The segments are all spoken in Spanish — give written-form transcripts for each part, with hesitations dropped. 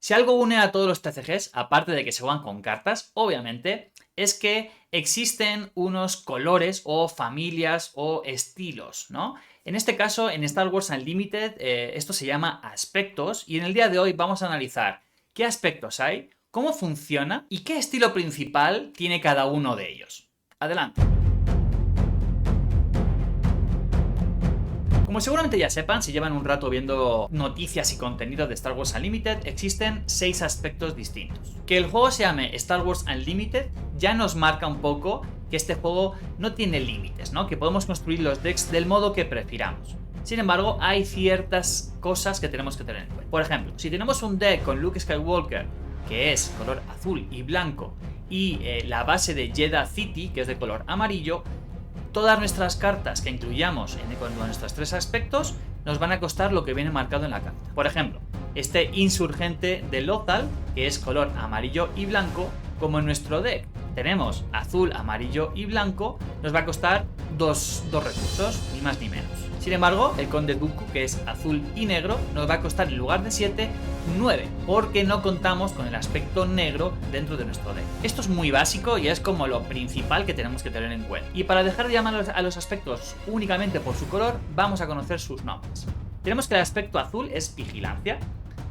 Si algo une a todos los TCGs, aparte de que se juegan con cartas, obviamente, es que existen unos colores o familias o estilos, ¿no? En este caso, en Star Wars Unlimited, esto se llama aspectos y en el día de hoy vamos a analizar qué aspectos hay, cómo funciona y qué estilo principal tiene cada uno de ellos. Adelante. Como seguramente ya sepan, si llevan un rato viendo noticias y contenido de Star Wars Unlimited, existen 6 aspectos distintos. Que el juego se llame Star Wars Unlimited ya nos marca un poco que este juego no tiene límites, ¿no? Que podemos construir los decks del modo que prefiramos. Sin embargo, hay ciertas cosas que tenemos que tener en cuenta. Por ejemplo, si tenemos un deck con Luke Skywalker, que es color azul y blanco, y la base de Jedha City, que es de color amarillo, todas nuestras cartas que incluyamos en nuestros 3 aspectos nos van a costar lo que viene marcado en la carta. Por ejemplo, este insurgente de Lothal, que es color amarillo y blanco, como en nuestro deck tenemos azul, amarillo y blanco, nos va a costar 2 recursos, ni más ni menos. Sin embargo, el Conde Dooku, que es azul y negro, nos va a costar en lugar de 7, 9, porque no contamos con el aspecto negro dentro de nuestro deck. Esto es muy básico y es como lo principal que tenemos que tener en cuenta. Y para dejar de llamar a los aspectos únicamente por su color, vamos a conocer sus nombres. Tenemos que el aspecto azul es vigilancia,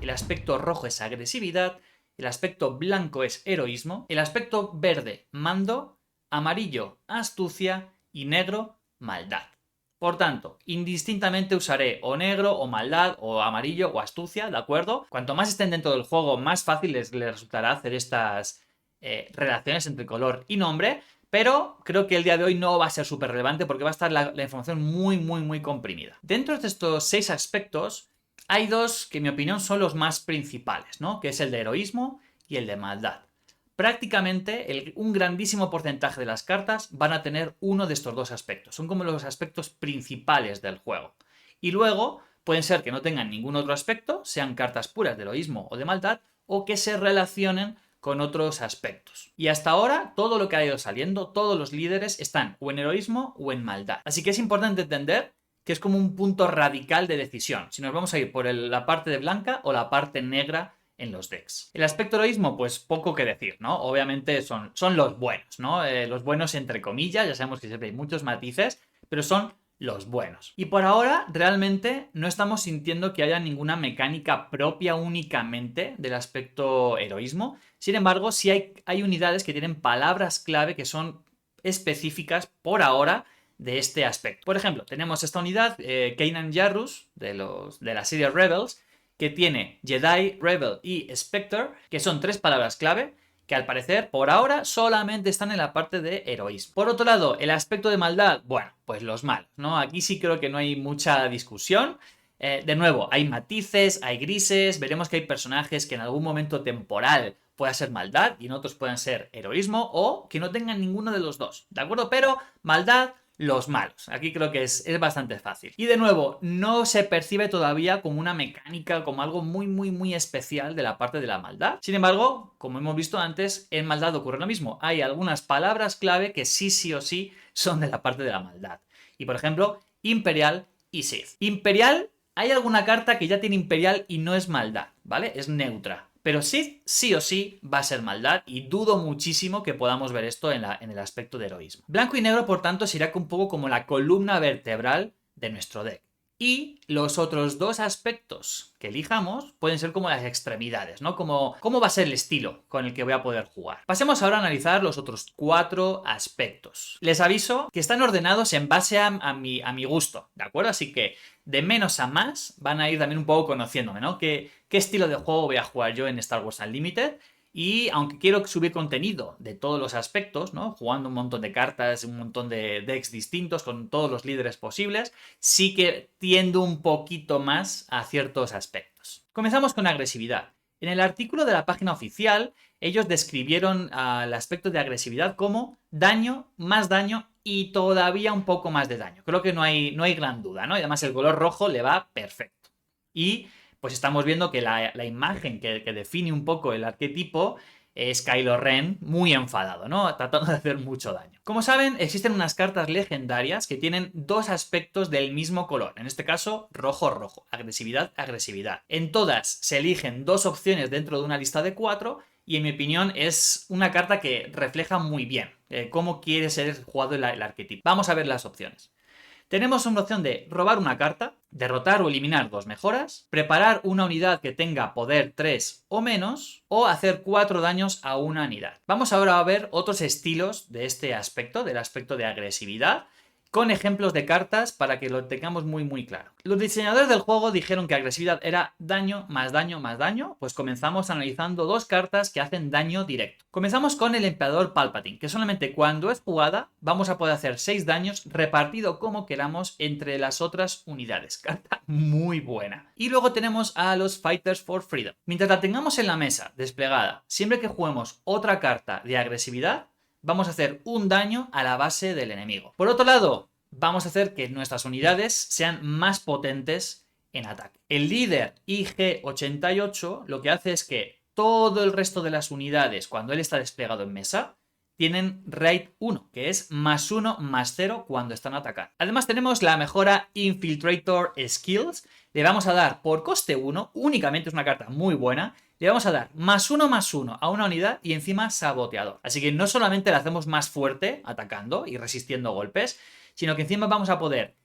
el aspecto rojo es agresividad, el aspecto blanco es heroísmo, el aspecto verde mando, amarillo astucia y negro maldad. Por tanto, indistintamente usaré o negro, o maldad, o amarillo, o astucia, ¿de acuerdo? Cuanto más estén dentro del juego, más fácil les resultará hacer estas relaciones entre color y nombre, pero creo que el día de hoy no va a ser súper relevante porque va a estar la información muy comprimida. Dentro de estos 6 aspectos, hay 2 que en mi opinión son los más principales, ¿no? Que es el de heroísmo y el de maldad. Prácticamente un grandísimo porcentaje de las cartas van a tener uno de estos 2 aspectos. Son como los aspectos principales del juego. Y luego pueden ser que no tengan ningún otro aspecto, sean cartas puras de heroísmo o de maldad, o que se relacionen con otros aspectos. Y hasta ahora, todo lo que ha ido saliendo, todos los líderes están o en heroísmo o en maldad. Así que es importante entender que es como un punto radical de decisión. Si nos vamos a ir por la parte de blanca o la parte negra en los decks. El aspecto heroísmo, pues poco que decir, ¿no? Obviamente son los buenos, ¿no? Los buenos entre comillas, ya sabemos que siempre hay muchos matices, pero son los buenos. Y por ahora, realmente no estamos sintiendo que haya ninguna mecánica propia únicamente del aspecto heroísmo. Sin embargo, sí hay unidades que tienen palabras clave que son específicas por ahora de este aspecto. Por ejemplo, tenemos esta unidad, Kanan Jarrus, de la serie Rebels, que tiene Jedi, Rebel y Spectre, que son 3 palabras clave que al parecer por ahora solamente están en la parte de heroísmo. Por otro lado, el aspecto de maldad, bueno, pues los malos, ¿no? Aquí sí creo que no hay mucha discusión. De nuevo, hay matices, hay grises, veremos que hay personajes que en algún momento temporal pueda ser maldad y en otros puedan ser heroísmo o que no tengan ninguno de los 2, ¿de acuerdo? Pero maldad, los malos. Aquí creo que es bastante fácil. Y de nuevo, no se percibe todavía como una mecánica, como algo muy especial de la parte de la maldad. Sin embargo, como hemos visto antes, en maldad ocurre lo mismo. Hay algunas palabras clave que sí o sí son de la parte de la maldad. Y por ejemplo, Imperial y Sith. Imperial, hay alguna carta que ya tiene Imperial y no es maldad, ¿vale? Es neutra. Pero Sith sí o sí va a ser maldad y dudo muchísimo que podamos ver esto en el aspecto de heroísmo. Blanco y negro, por tanto, será un poco como la columna vertebral de nuestro deck. Y los otros 2 aspectos que elijamos pueden ser como las extremidades, ¿no? Como cómo va a ser el estilo con el que voy a poder jugar. Pasemos ahora a analizar los otros 4 aspectos. Les aviso que están ordenados en base a mi gusto, ¿de acuerdo? Así que de menos a más van a ir también un poco conociéndome, ¿no? ¿Qué estilo de juego voy a jugar yo en Star Wars Unlimited? Y aunque quiero subir contenido de todos los aspectos, ¿no? Jugando un montón de cartas, un montón de decks distintos con todos los líderes posibles, sí que tiendo un poquito más a ciertos aspectos. Comenzamos con agresividad. En el artículo de la página oficial, ellos describieron el aspecto de agresividad como daño, más daño y todavía un poco más de daño. Creo que no hay gran duda, ¿no? Y además el color rojo le va perfecto. Y pues estamos viendo que la imagen que define un poco el arquetipo es Kylo Ren muy enfadado, ¿no? Tratando de hacer mucho daño. Como saben, existen unas cartas legendarias que tienen dos aspectos del mismo color. En este caso, rojo-rojo. Agresividad, agresividad. En todas se eligen dos opciones dentro de una lista de 4 y en mi opinión es una carta que refleja muy bien cómo quiere ser jugado el arquetipo. Vamos a ver las opciones. Tenemos una opción de robar una carta, derrotar o eliminar 2 mejoras, preparar una unidad que tenga poder 3 o menos, o hacer 4 daños a una unidad. Vamos ahora a ver otros estilos de este aspecto, del aspecto de agresividad, con ejemplos de cartas para que lo tengamos muy claro. Los diseñadores del juego dijeron que agresividad era daño más daño más daño, pues comenzamos analizando 2 cartas que hacen daño directo. Comenzamos con el Emperador Palpatine, que solamente cuando es jugada vamos a poder hacer 6 daños repartido como queramos entre las otras unidades. Carta muy buena. Y luego tenemos a los Fighters for Freedom. Mientras la tengamos en la mesa desplegada, siempre que juguemos otra carta de agresividad, vamos a hacer un daño a la base del enemigo. Por otro lado, vamos a hacer que nuestras unidades sean más potentes en ataque. El líder IG88 lo que hace es que todo el resto de las unidades, cuando él está desplegado en mesa, tienen Raid 1, que es +1 +0 cuando están atacando. Además tenemos la mejora Infiltrator Skills. Le vamos a dar por coste 1, únicamente es una carta muy buena, le vamos a dar +1/+1 a una unidad y encima saboteador. Así que no solamente la hacemos más fuerte atacando y resistiendo golpes, sino que encima vamos a poder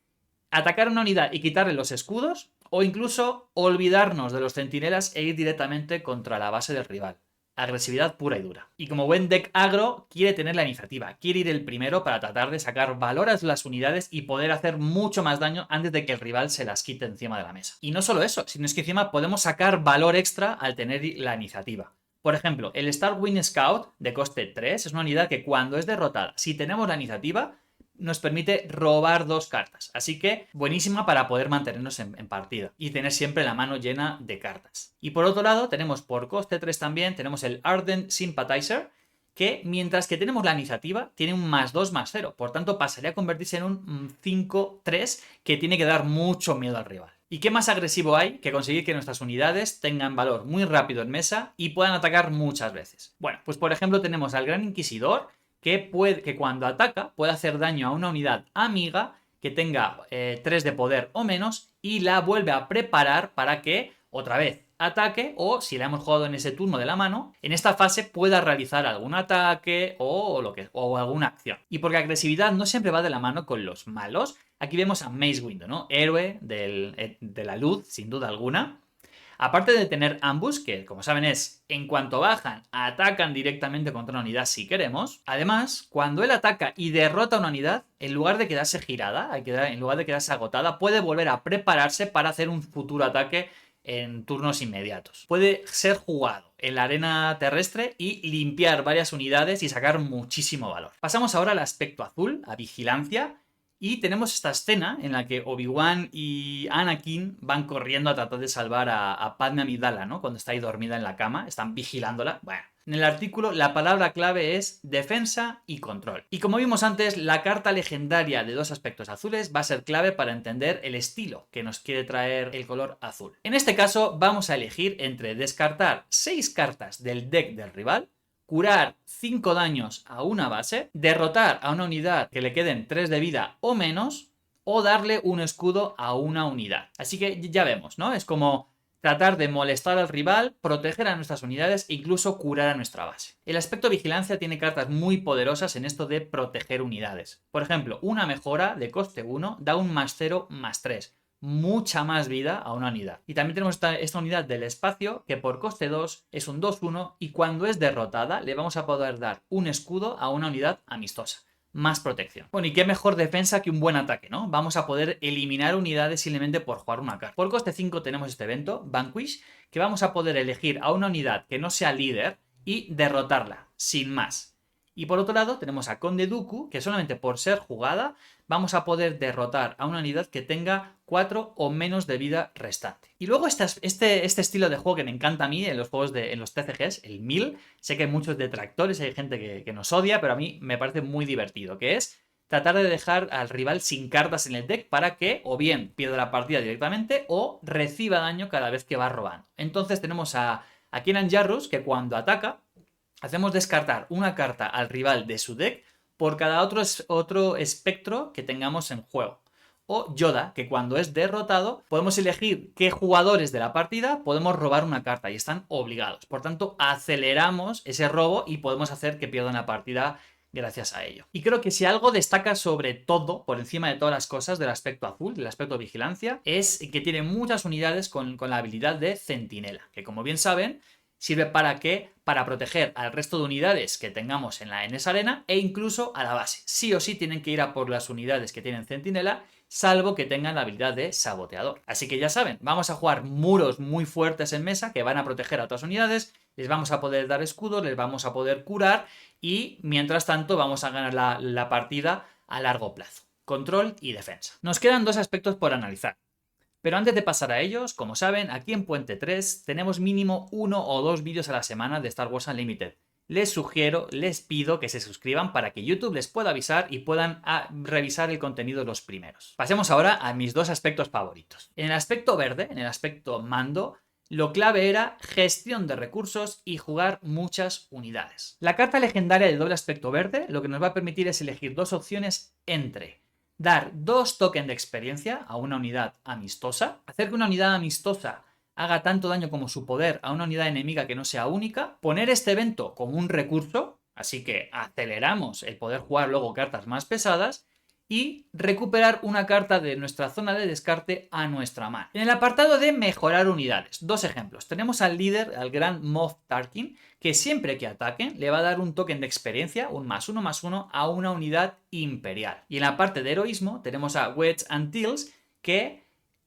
atacar a una unidad y quitarle los escudos o incluso olvidarnos de los centinelas e ir directamente contra la base del rival. Agresividad pura y dura. Y como buen deck agro, quiere tener la iniciativa, quiere ir el primero para tratar de sacar valor a las unidades y poder hacer mucho más daño antes de que el rival se las quite encima de la mesa. Y no solo eso, sino es que encima podemos sacar valor extra al tener la iniciativa. Por ejemplo, el Starwind Scout de coste 3 es una unidad que cuando es derrotada, si tenemos la iniciativa, nos permite robar 2 cartas. Así que buenísima para poder mantenernos en partida y tener siempre la mano llena de cartas. Y por otro lado tenemos por coste 3 también, tenemos el Ardent Sympathizer, que mientras que tenemos la iniciativa tiene un +2/+0. Por tanto pasaría a convertirse en un 5-3 que tiene que dar mucho miedo al rival. ¿Y qué más agresivo hay que conseguir que nuestras unidades tengan valor muy rápido en mesa y puedan atacar muchas veces? Bueno, pues por ejemplo tenemos al Gran Inquisidor, que cuando ataca puede hacer daño a una unidad amiga que tenga 3 de poder o menos y la vuelve a preparar para que otra vez ataque o si la hemos jugado en ese turno de la mano, en esta fase pueda realizar algún ataque o alguna acción. Y porque agresividad no siempre va de la mano con los malos, aquí vemos a Mace Windu, ¿no? Héroe de la luz, sin duda alguna. Aparte de tener ambush, que como saben es en cuanto bajan, atacan directamente contra una unidad si queremos. Además, cuando él ataca y derrota una unidad, en lugar de quedarse girada, en lugar de quedarse agotada, puede volver a prepararse para hacer un futuro ataque en turnos inmediatos. Puede ser jugado en la arena terrestre y limpiar varias unidades y sacar muchísimo valor. Pasamos ahora al aspecto azul, a vigilancia. Y tenemos esta escena en la que Obi-Wan y Anakin van corriendo a tratar de salvar a Padme Amidala, ¿no? Cuando está ahí dormida en la cama, están vigilándola. Bueno, en el artículo la palabra clave es defensa y control. Y como vimos antes, la carta legendaria de 2 aspectos azules va a ser clave para entender el estilo que nos quiere traer el color azul. En este caso vamos a elegir entre descartar 6 cartas del deck del rival, curar 5 daños a una base, derrotar a una unidad que le queden 3 de vida o menos, o darle un escudo a una unidad. Así que ya vemos, ¿no? Es como tratar de molestar al rival, proteger a nuestras unidades e incluso curar a nuestra base. El aspecto vigilancia tiene cartas muy poderosas en esto de proteger unidades. Por ejemplo, una mejora de coste 1 da un +0/+3. Mucha más vida a una unidad. Y también tenemos esta unidad del espacio que por coste 2 es un 2-1 y cuando es derrotada le vamos a poder dar un escudo a una unidad amistosa. Más protección. Bueno, y qué mejor defensa que un buen ataque, ¿no? Vamos a poder eliminar unidades simplemente por jugar una carta. Por coste 5 tenemos este evento, Vanquish, que vamos a poder elegir a una unidad que no sea líder y derrotarla, sin más. Y por otro lado tenemos a Conde Dooku, que solamente por ser jugada vamos a poder derrotar a una unidad que tenga 4 o menos de vida restante. Y luego este estilo de juego que me encanta a mí en los juegos en los TCGs, el 1000, sé que hay muchos detractores, hay gente que nos odia, pero a mí me parece muy divertido, que es tratar de dejar al rival sin cartas en el deck para que o bien pierda la partida directamente o reciba daño cada vez que va robando. Entonces tenemos a Kanan Jarrus que cuando ataca hacemos descartar una carta al rival de su deck por cada otro espectro que tengamos en juego. O Yoda, que cuando es derrotado podemos elegir qué jugadores de la partida podemos robar una carta y están obligados. Por tanto, aceleramos ese robo y podemos hacer que pierdan la partida gracias a ello. Y creo que si algo destaca sobre todo, por encima de todas las cosas, del aspecto azul, del aspecto vigilancia, es que tiene muchas unidades con la habilidad de centinela, que como bien saben, sirve para proteger al resto de unidades que tengamos en esa arena e incluso a la base. Sí o sí tienen que ir a por las unidades que tienen centinela, salvo que tengan la habilidad de saboteador. Así que ya saben, vamos a jugar muros muy fuertes en mesa que van a proteger a otras unidades, les vamos a poder dar escudos, les vamos a poder curar y mientras tanto vamos a ganar la partida a largo plazo. Control y defensa. Nos quedan dos aspectos por analizar. Pero antes de pasar a ellos, como saben, aquí en Puente 3 tenemos mínimo 1 o 2 vídeos a la semana de Star Wars Unlimited. Les pido que se suscriban para que YouTube les pueda avisar y puedan revisar el contenido los primeros. Pasemos ahora a mis dos aspectos favoritos. En el aspecto verde, en el aspecto mando, lo clave era gestión de recursos y jugar muchas unidades. La carta legendaria de doble aspecto verde lo que nos va a permitir es elegir dos opciones entre dar 2 tokens de experiencia a una unidad amistosa, hacer que una unidad amistosa haga tanto daño como su poder a una unidad enemiga que no sea única, poner este evento como un recurso, así que aceleramos el poder jugar luego cartas más pesadas, y recuperar una carta de nuestra zona de descarte a nuestra mano. En el apartado de mejorar unidades, dos ejemplos. Tenemos al líder, al gran Moff Tarkin, que siempre que ataquen le va a dar un token de experiencia, un +1/+1, a una unidad imperial. Y en la parte de heroísmo tenemos a Wedge Antilles, que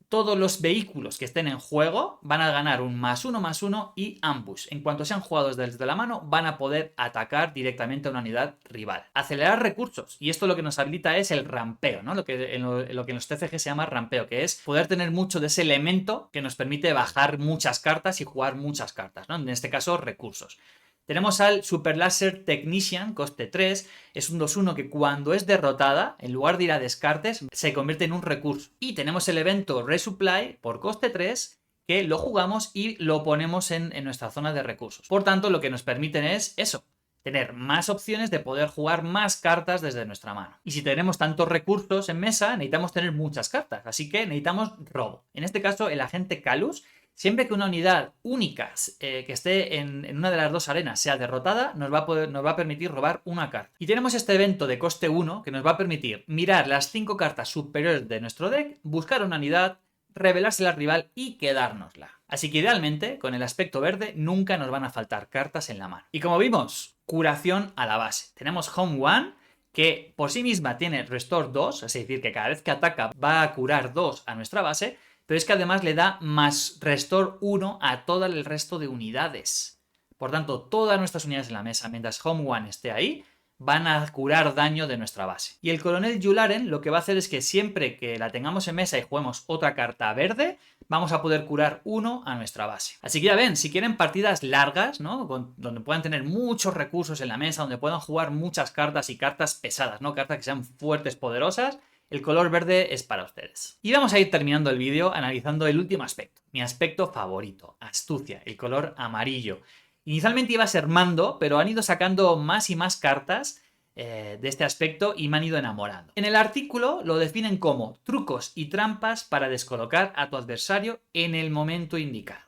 todos los vehículos que estén en juego van a ganar un +1/+1 y ambush. En cuanto sean jugados desde la mano, van a poder atacar directamente a una unidad rival. Acelerar recursos. Y esto lo que nos habilita es el rampeo, ¿no? Lo que en los TCG se llama rampeo, que es poder tener mucho de ese elemento que nos permite bajar muchas cartas y jugar muchas cartas, ¿no? En este caso, recursos. Tenemos al Super Laser Technician, coste 3, es un 2/1 que cuando es derrotada, en lugar de ir a descartes, se convierte en un recurso. Y tenemos el evento Resupply por coste 3, que lo jugamos y lo ponemos en nuestra zona de recursos. Por tanto, lo que nos permiten es eso, tener más opciones de poder jugar más cartas desde nuestra mano. Y si tenemos tantos recursos en mesa, necesitamos tener muchas cartas, así que necesitamos robo. En este caso, el agente Calus, siempre que una unidad única que esté en una de las dos arenas sea derrotada, nos va a permitir robar una carta. Y tenemos este evento de coste 1 que nos va a permitir mirar las 5 cartas superiores de nuestro deck, buscar una unidad, revelársela al rival y quedárnosla. Así que idealmente, con el aspecto verde, nunca nos van a faltar cartas en la mano. Y como vimos, curación a la base. Tenemos Home 1, que por sí misma tiene Restore 2, es decir, que cada vez que ataca va a curar 2 a nuestra base, pero es que además le da más Restore 1 a todo el resto de unidades. Por tanto, todas nuestras unidades en la mesa, mientras Home 1 esté ahí, van a curar daño de nuestra base. Y el coronel Yularen lo que va a hacer es que siempre que la tengamos en mesa y juguemos otra carta verde, vamos a poder curar 1 a nuestra base. Así que ya ven, si quieren partidas largas, ¿no? Donde puedan tener muchos recursos en la mesa, donde puedan jugar muchas cartas y cartas pesadas, ¿no? Cartas que sean fuertes, poderosas, el color verde es para ustedes. Y vamos a ir terminando el vídeo analizando el último aspecto. Mi aspecto favorito, astucia, el color amarillo. Inicialmente iba a ser mando, pero han ido sacando más y más cartas de este aspecto y me han ido enamorando. En el artículo lo definen como trucos y trampas para descolocar a tu adversario en el momento indicado.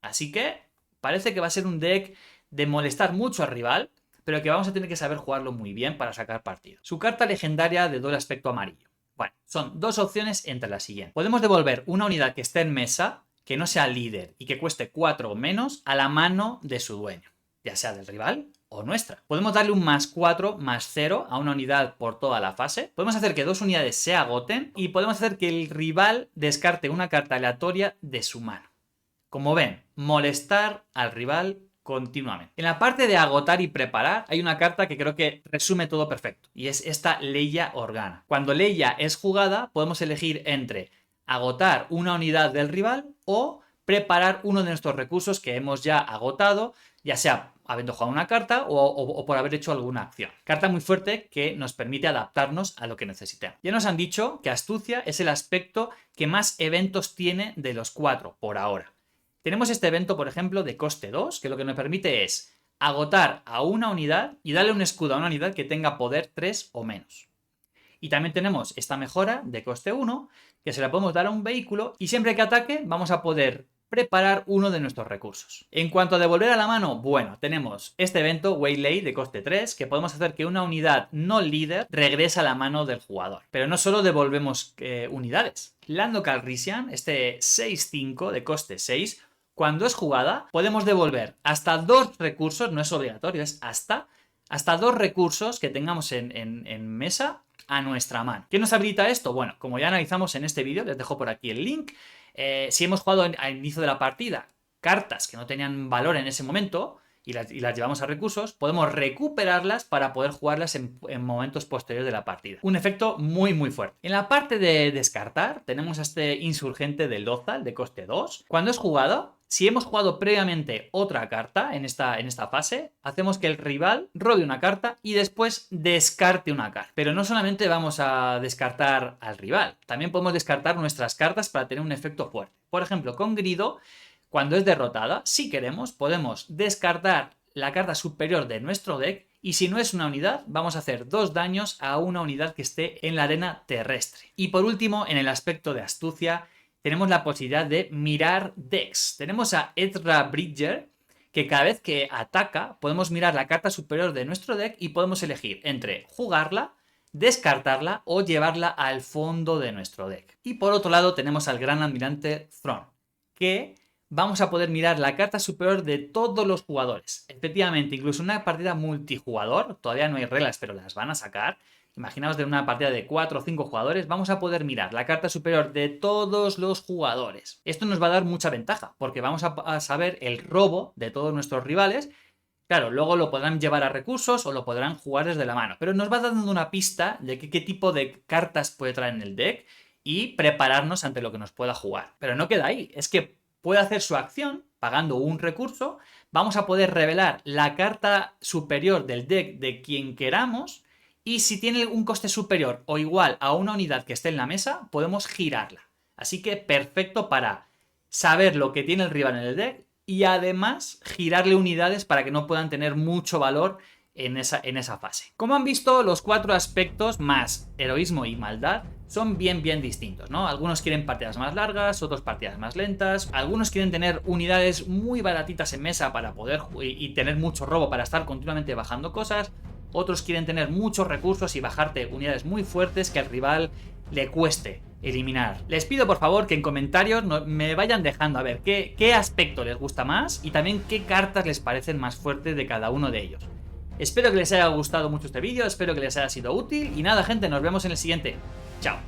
Así que parece que va a ser un deck de molestar mucho al rival, pero que vamos a tener que saber jugarlo muy bien para sacar partido. Su carta legendaria de doble aspecto amarillo. Bueno, son dos opciones entre las siguientes. Podemos devolver una unidad que esté en mesa, que no sea líder y que cueste 4 o menos, a la mano de su dueño, ya sea del rival o nuestra. Podemos darle un +4/+0 a una unidad por toda la fase. Podemos hacer que 2 unidades se agoten y podemos hacer que el rival descarte una carta aleatoria de su mano. Como ven, molestar al rival continuamente. En la parte de agotar y preparar hay una carta que creo que resume todo perfecto y es esta Leia Organa. Cuando Leia es jugada podemos elegir entre agotar una unidad del rival o preparar uno de nuestros recursos que hemos ya agotado, ya sea habiendo jugado una carta o por haber hecho alguna acción. Carta muy fuerte que nos permite adaptarnos a lo que necesitemos. Ya nos han dicho que astucia es el aspecto que más eventos tiene de los 4 por ahora. Tenemos este evento, por ejemplo, de coste 2, que lo que nos permite es agotar a una unidad y darle un escudo a una unidad que tenga poder 3 o menos. Y también tenemos esta mejora de coste 1, que se la podemos dar a un vehículo y siempre que ataque vamos a poder preparar uno de nuestros recursos. En cuanto a devolver a la mano, bueno, tenemos este evento Waylay de coste 3, que podemos hacer que una unidad no líder regrese a la mano del jugador. Pero no solo devolvemos unidades. Lando Calrissian, este 6-5 de coste 6, cuando es jugada, podemos devolver hasta 2 recursos, no es obligatorio, es hasta 2 recursos que tengamos en mesa a nuestra mano. ¿Qué nos habilita esto? Bueno, como ya analizamos en este vídeo, les dejo por aquí el link. Si hemos jugado al inicio de la partida cartas que no tenían valor en ese momento y las llevamos a recursos, podemos recuperarlas para poder jugarlas en momentos posteriores de la partida. Un efecto muy muy fuerte. En la parte de descartar tenemos a este insurgente del Lothal de coste 2. Cuando es jugado, si hemos jugado previamente otra carta en esta fase, hacemos que el rival robe una carta y después descarte una carta. Pero no solamente vamos a descartar al rival, también podemos descartar nuestras cartas para tener un efecto fuerte. Por ejemplo, con Grido, cuando es derrotada, si queremos, podemos descartar la carta superior de nuestro deck y si no es una unidad, vamos a hacer 2 daños a una unidad que esté en la arena terrestre. Y por último, en el aspecto de astucia, tenemos la posibilidad de mirar decks. Tenemos a Ezra Bridger, que cada vez que ataca podemos mirar la carta superior de nuestro deck y podemos elegir entre jugarla, descartarla o llevarla al fondo de nuestro deck. Y por otro lado tenemos al Gran Almirante Thrawn, que vamos a poder mirar la carta superior de todos los jugadores. Efectivamente, incluso en una partida multijugador, todavía no hay reglas, pero las van a sacar. Imaginaos de una partida de 4 o 5 jugadores, vamos a poder mirar la carta superior de todos los jugadores. Esto nos va a dar mucha ventaja, porque vamos a saber el robo de todos nuestros rivales. Claro, luego lo podrán llevar a recursos o lo podrán jugar desde la mano, pero nos va dando una pista de qué tipo de cartas puede traer en el deck y prepararnos ante lo que nos pueda jugar. Pero no queda ahí, es que puede hacer su acción pagando un recurso, vamos a poder revelar la carta superior del deck de quien queramos y si tiene un coste superior o igual a una unidad que esté en la mesa, podemos girarla. Así que perfecto para saber lo que tiene el rival en el deck y además girarle unidades para que no puedan tener mucho valor en esa fase. Como han visto, los 4 aspectos más heroísmo y maldad son bien distintos, ¿no? Algunos quieren partidas más largas, otros partidas más lentas, algunos quieren tener unidades muy baratitas en mesa para poder y tener mucho robo para estar continuamente bajando cosas, otros quieren tener muchos recursos y bajarte unidades muy fuertes que al rival le cueste eliminar. Les pido por favor que en comentarios me vayan dejando a ver qué aspecto les gusta más y también qué cartas les parecen más fuertes de cada uno de ellos. Espero que les haya gustado mucho este vídeo, espero que les haya sido útil y nada gente, nos vemos en el siguiente. Chao.